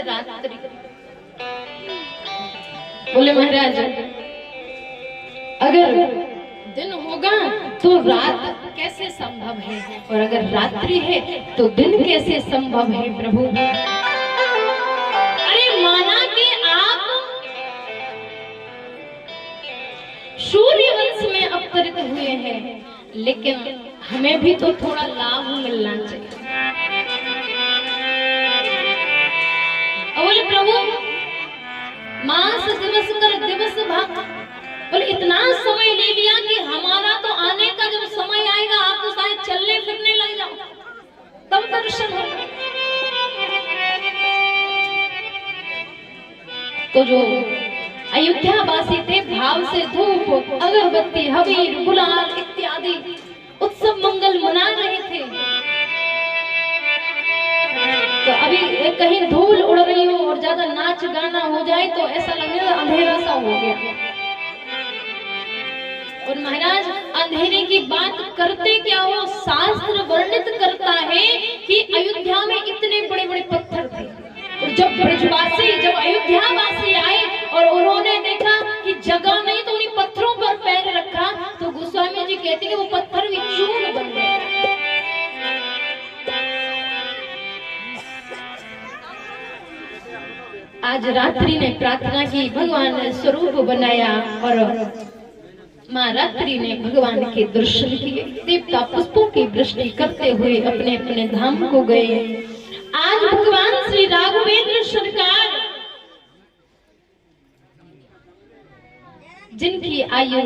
रात्रि। बोले महाराज अगर दिन होगा तो रात कैसे संभव है, और अगर रात्रि है तो दिन कैसे संभव है प्रभु। अरे माना कि आप सूर्य वंश में अवतरित हुए हैं, लेकिन हमें भी तो थोड़ा लाभ मिलना चाहिए। बोले प्रभु मास दिवस कर दिवस भाग, बोले इतना समय ले लिया कि हमारा तो आने का जब समय आएगा आप तो शायद चलने फिरने लग जाओ, तब दर्शन होगा। तो जो अयोध्या वासी थे भाव से धूप अगरबत्ती हवीर गुलाल इत्यादि उत्सव मंगल मना रहे थे। तो अभी कहीं धूल उड़ रही हो और ज्यादा नाच गाना हो जाए तो ऐसा लगेगा अंधेरा सा हो गया। और महाराज अंधेरे की बात करते क्या हो, शास्त्र वर्णित करता है कि अयोध्या में इतने बड़े बड़े पत्थर थे। और जब ब्रजवासी जब अयोध्यावासी आए और उन्होंने देखा कि जगह नहीं तो उन्हीं पत्थरों पर पैर रखा, तो गोस्वामी जी कहते हैं कि वो पत्थर भी चूर्ण बन गए। आज रात्रि ने प्रार्थना की, भगवान ने स्वरूप बनाया और माँ रात्रि ने भगवान के दर्शन किए। देवता पुष्पों की वृष्टि करते हुए अपने अपने धाम को गए। आज भगवान श्री राघवेंद्र सरकार जिनकी आयु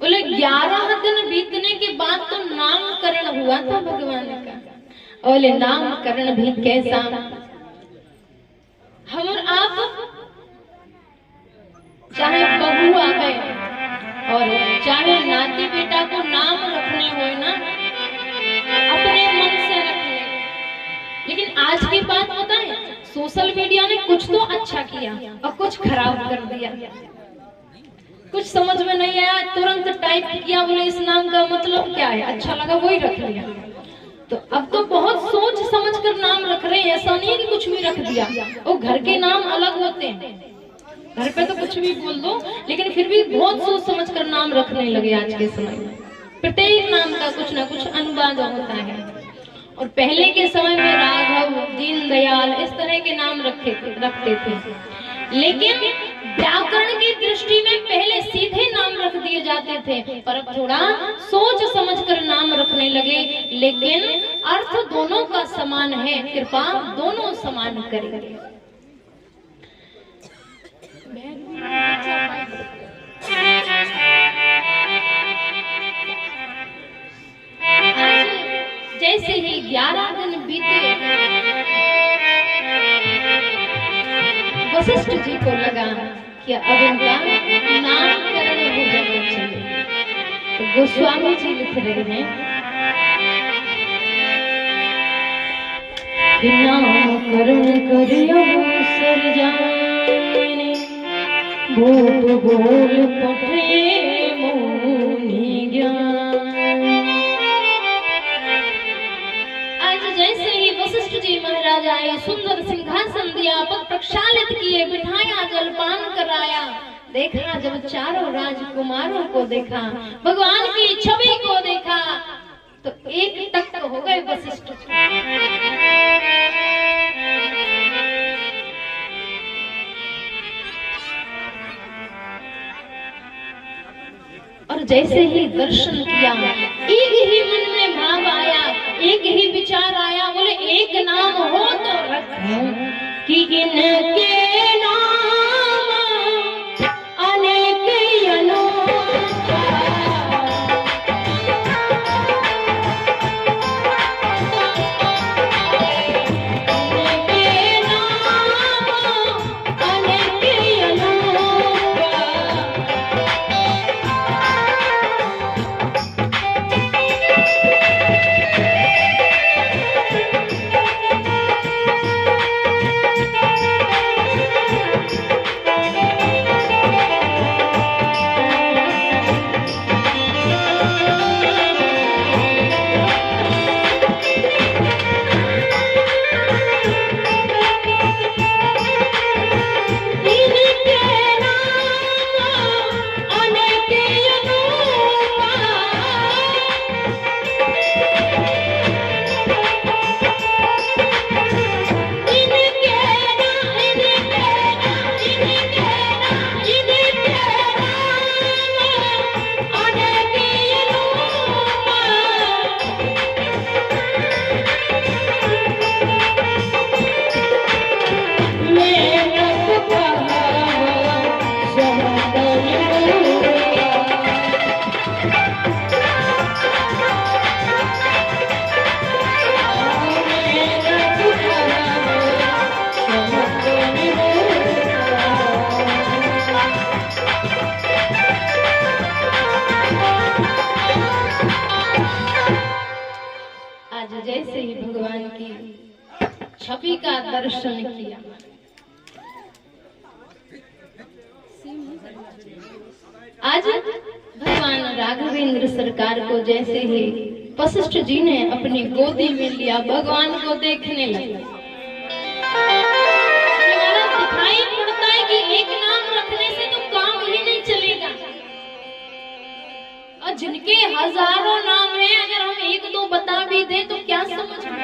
बोले 11 दिन बीतने के बाद तो नामकरण हुआ था भगवान का। बोले नामकरण भी कैसा, हम और आप चाहे बहू आ गए और चाहे नाती बेटा को नाम रखने हो ना अपने मन से रख ले, लेकिन आज की बात बताएं, सोशल मीडिया ने कुछ तो अच्छा किया और कुछ खराब कर दिया। कुछ समझ में नहीं आया तुरंत टाइप किया, बोले इस नाम का मतलब क्या है, अच्छा लगा वही रख लिया। तो अब तो बहुत सोच समझ कर नाम रख रहे हैं, ऐसा नहीं कि कुछ भी रख दिया। और घर के नाम अलग होते हैं, घर पे तो कुछ भी बोल दो, लेकिन फिर भी बहुत सोच समझ कर नाम रखने लगे आज के समय में। प्रत्येक नाम का कुछ ना कुछ अनुवाद होता है। और पहले के समय में राघव दीनदयाल इस तरह के नाम रखते थे, लेकिन व्याकरण की दृष्टि में पहले सीधे नाम रख दिए जाते थे, पर अब थोड़ा सोच समझकर नाम रखने लगे। लेकिन अर्थ दोनों का समान है, कृपा दोनों समान करेंगे। जैसे ही 11 दिन बीते, वशिष्ठ जी को लगा कि अब इनका नामकरण हो जाना चाहिए। तो गोस्वामी जी लिख रहे हैं कि नामकरण करियो सर जाने, भूप बोल पठे मुनि ज्ञान। आज जैसे ही वशिष्ठ जी महाराज आए, सुंदर सिंहासन दिया, पग प्रक्षालित किए, बिठाया, जलपान कराया। देखा जब चारों राजकुमारों को देखा, भगवान की छवि को देखा, तो एक टक हो गए वशिष्ठ। और जैसे ही दर्शन किया, एक ही मन में भाव आया, एक ही विचार आया, बोले एक नाम हो तो रखो कि इनके नाम अनेक अनोखा। इनके नाम अनेक अनोखा। छवि का दर्शन किया। आज भगवान राघवेंद्र सरकार को जैसे ही वशिष्ठ जी ने अपनी गोदी में लिया, भगवान को देखने लगे। दिखाई पड़ता है कि एक नाम रखने से तो काम ही नहीं चलेगा, और जिनके हजारों नाम हैं, अगर हम एक दो बता भी दें तो क्या समझ में।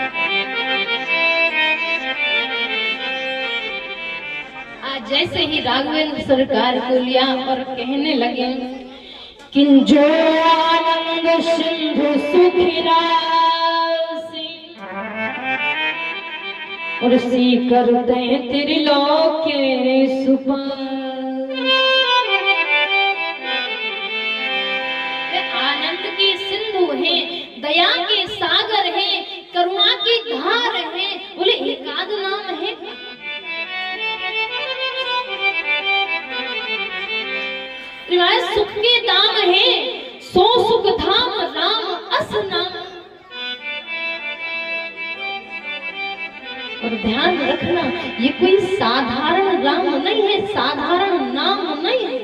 आज जैसे ही राघवेंद्र सरकार को लिया और कहने लगे कि जो आनंद सिंधु सुखिरासी और सी करते त्रिलोक के सुपार। आनंद की सिंधु है, दया के सागर है, करुणा की धार है। बोले एक आध नाम है, सुख के दाम है, सो सुख धाम राम अस नाम। और ध्यान रखना, ये कोई साधारण राम नहीं है, साधारण नाम नहीं है।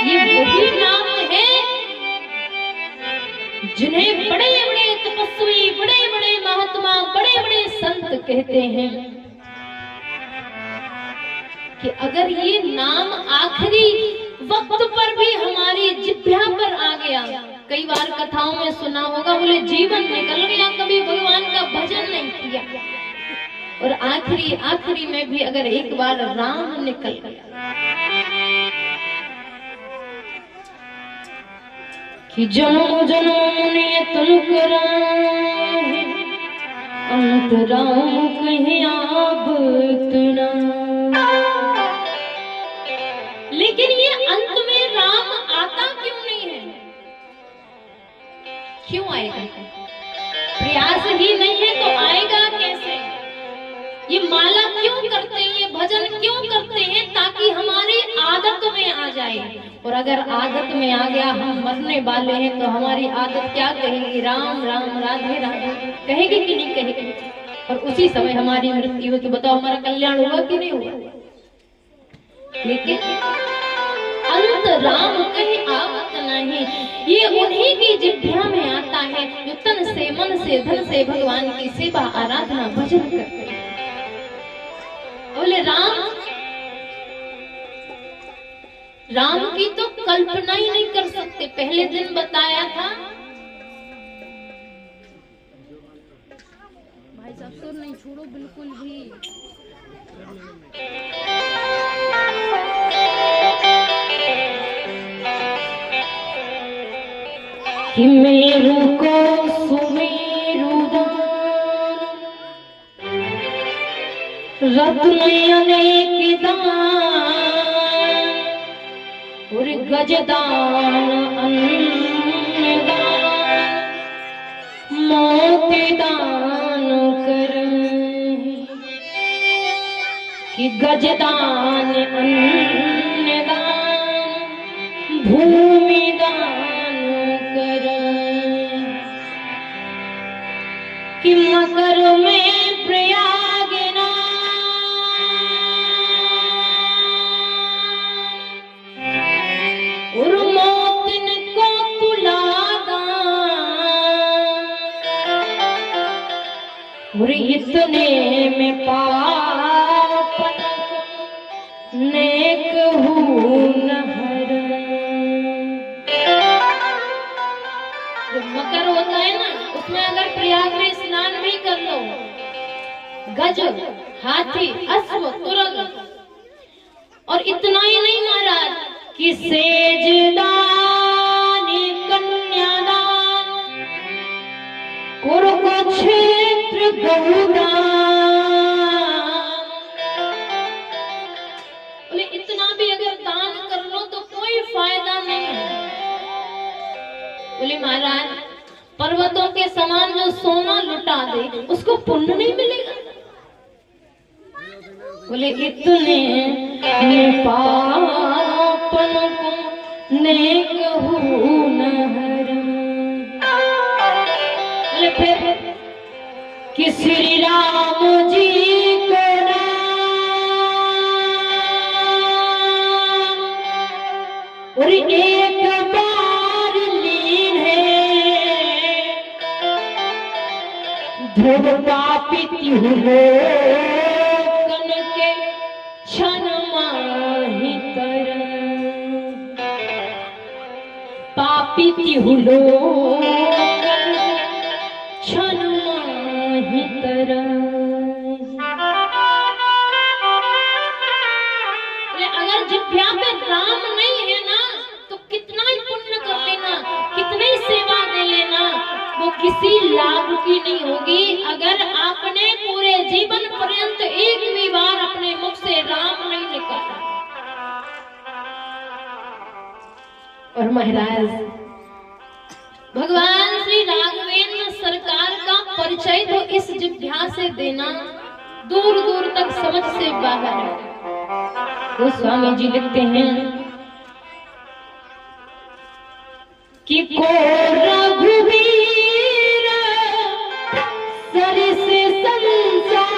ये वही नाम है जिन्हें बड़े बड़े तपस्वी, बड़े बड़े महात्मा, बड़े बड़े संत कहते हैं कि अगर ये नाम आखिरी वक्त पर भी हमारी जिह्वा पर आ गया, कई बार कथाओं में सुना होगा, बोले जीवन निकल गया, कभी भगवान का भजन नहीं किया, और आखिरी में भी अगर एक बार राम निकल गया कि जन्म जन्म ने तुम कराए अंत राम कहीं आप तुना। लेकिन ये अंत में राम आता क्यों नहीं है? क्यों आएगा? प्रयास ही नहीं है तो आएगा कैसे? ये माला क्यों करते हैं, ये भजन क्यों करते हैं? ताकि हमारी आदत में आ जाए। और अगर आदत में आ गया, हम मरने वाले हैं, तो हमारी आदत क्या कहेगी? राम राम राधे राधे कहेगी कि नहीं कहेगी? और उसी समय हमारी मृत्यु हो, तो बताओ हमारा कल्याण हुआ कि नहीं हुआ? लेकिन अंत राम कहीं आवत नहीं, ये उन्हीं की जिह्वा में आता है जो तन से, मन से, धन से भगवान की सेवा, आराधना, भजन करते हैं। बोले राम की तो कल्पना ही नहीं कर सकते। पहले दिन बताया था, भाई साहब सुर नहीं छोड़ो बिल्कुल भी। कि मेरू को सुमेरु दान रत्न अनेक दान और गजदान अन्न दान मोती दान कर कि गजदान अन्न दान भूमि दान कर कि मकर में प्रयाग ना और मोतिन को तुला और इतने में पापन नेक हूं नहर। जो मकर होता है ना, उसमें अगर प्रयाग में स्नान भी कर लो, गज, हाथी, अश्व, तुरग, और इतना ही नहीं महाराज कि सेजदानी कन्यादान कुरुक्षेत्र गौदान। बोले इतना भी अगर दान कर लो तो कोई फायदा नहीं है। बोले महाराज पर्वतों के समान जो सोना लुटा दे उसको पुण्य नहीं मिलेगा। बोले इतने पापन को नेक हूं नहर। बोले फिर और एक बार लीन है ध्रुव पापित हुए कन के क्षण माहि तर पापित हुलो क्षण माहि तर। अगर जिभ्या पे राम नहीं है ना तो कितना ही पुण्य कर लेना, कितनी सेवा दे लेना, वो किसी लाभ की नहीं होगी अगर आपने पूरे जीवन पर्यंत एक भी बार अपने मुख से राम नहीं निकाला। और महाराज भगवान श्री राघवेंद्र सरकार का परिचय तो इस जिभ्या से देना दूर दूर तक समझ से बाहर है। गोस्वामी जी लिखते हैं कि को रघुवीर सरिस संसार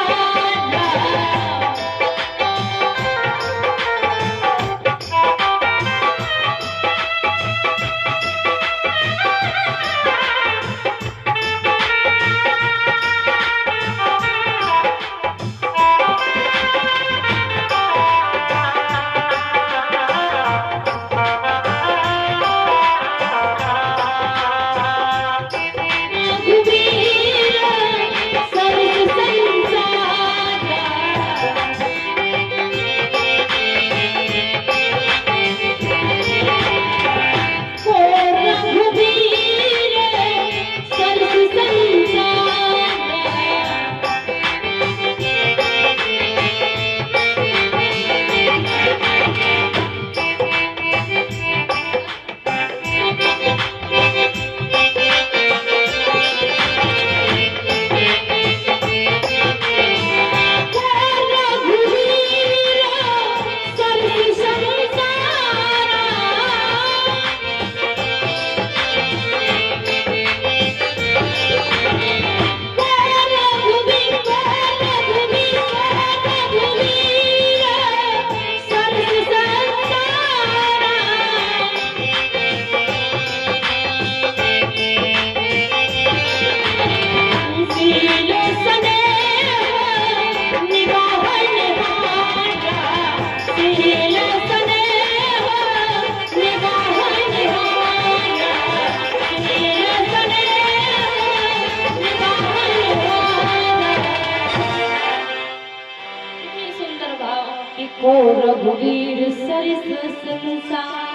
रघुवीर सरिस संसार।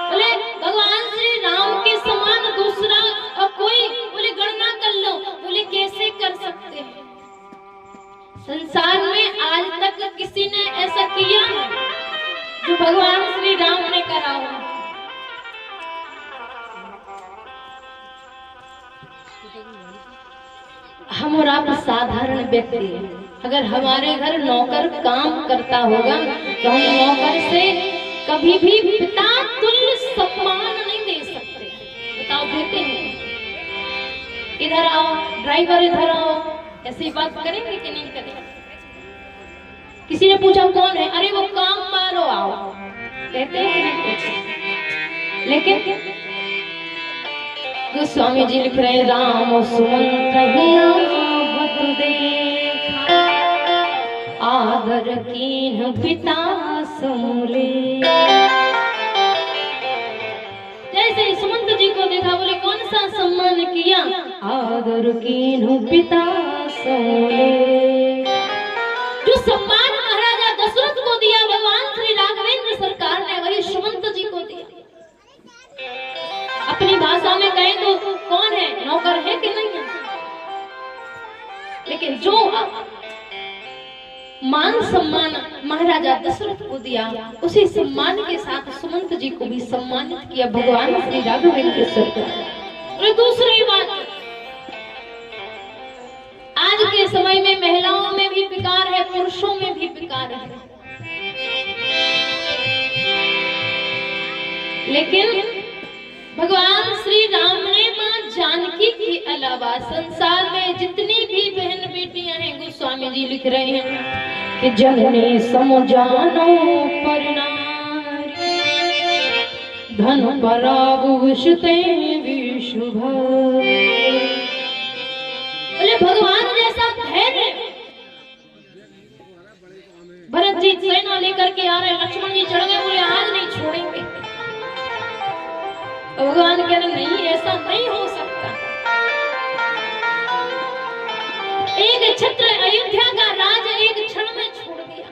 बोले भगवान श्री राम के समान दूसरा और कोई बोले गणना कर लो, बोले कैसे कर सकते हैं। संसार में आज तक किसी ने ऐसा किया जो भगवान श्री राम ने करा हो। हम और आप साधारण व्यक्ति हैं। अगर हमारे घर नौकर काम करता होगा तो हम नौकर से कभी भी पिता तुल्य सम्मान नहीं दे सकते। बताओ देते हैं? इधर आओ ड्राइवर, इधर आओ, ऐसी बात करेंगे कि नहीं करेंगे? किसी ने पूछा कौन है, अरे वो काम मारो आओ, कहते हैं कि नहीं पूछे? लेकिन गोस्वामी जी लिख रहे हैं राम सुमंत देखा आदर कीन पिता समूले। जैसे सुमंत जी को देखा, बोले कौन सा सम्मान किया? आदर कीन पिता समूले। जो सम्मान महाराजा दशरथ को दिया भगवान श्री राघवेंद्र सरकार ने, वही सुमंत जी को दिया। अपनी भाषा में कहें तो कौन है, नौकर है कि नहीं है? लेकिन जो मान सम्मान महाराजा दशरथ को दिया, उसी सम्मान के साथ सुमंत जी को भी सम्मानित किया भगवान श्री राघवेंद्र सरकार। और दूसरी बात, आज के समय में महिलाओं में भी विकार है, पुरुषों में भी विकार है। लेकिन भगवान श्री राम ने मां जानकी के अलावा संसार में जितनी भी बहन बेटियां हैं, गोस्वामी जी लिख रहे हैं कि जननी समझानो पर नारी। धन पराभूषते विशुभ। बोले भगवान जैसा धैर्य भरत जी सेना लेकर के आ रहे, लक्ष्मण जी चढ़ गए, बोले आज नहीं छोड़ेंगे। भगवान कह रहे नहीं, ऐसा नहीं हो सकता। एक छत्र अयोध्या का राज एक क्षण में छोड़ दिया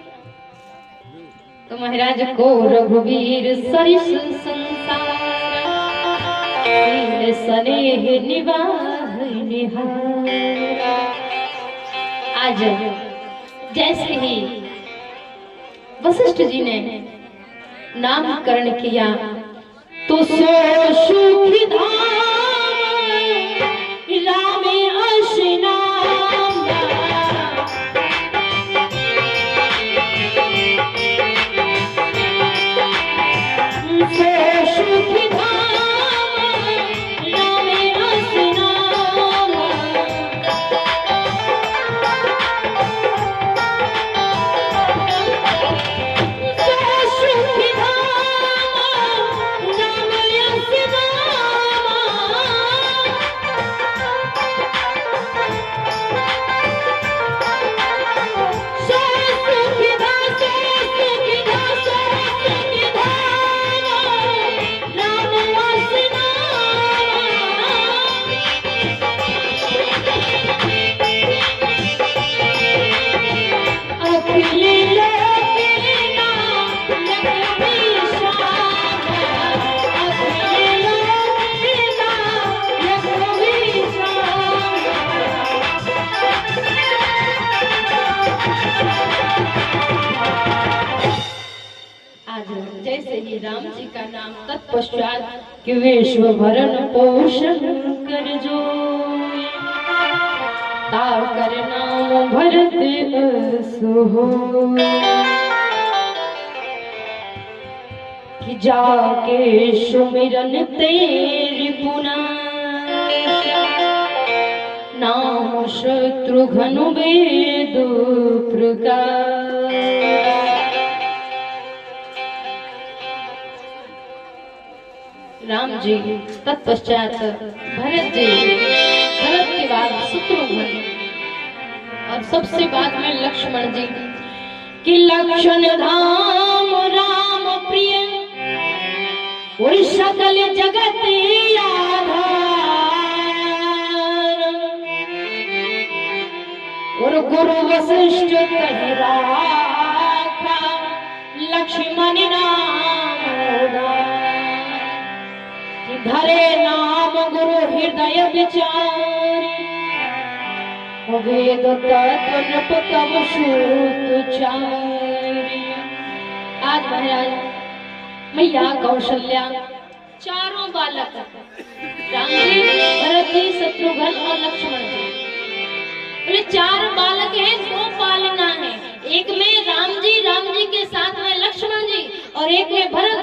तो महाराज को रघुवीर सरिस संसार स्नेह निवाह निहार। आज जैसे ही वशिष्ठ जी ने नामकरण किया तो सो सुखी धाम राम अशना राम जी का नाम तत्पश्चात कि विश्व भरण पोषण कर जो ताकर नाम भरत असो कि जाके सुमिरन तेरी पुना नाम शत्रुघ्न वेद प्रकार। राम जी तत्पश्चात भरत जी, भरत के बाद शत्रुघ्न और सबसे बाद में लक्ष्मण जी कि लक्षण धाम राम प्रिय और सकल जगत आधार और गुरु वशिष्ठ कहि राखा लक्ष्मण नाम धरे नाम गुरु हृदय विचार वेद तत्व तब सूतचारी। आज महाराज मैया कौशल्या चारों बालक राम जी, भरत जी, शत्रुघ्न और लक्ष्मण जी, बोले चार बालक हैं, दो पालना है। एक में राम जी के साथ में लक्ष्मण जी और एक में भरत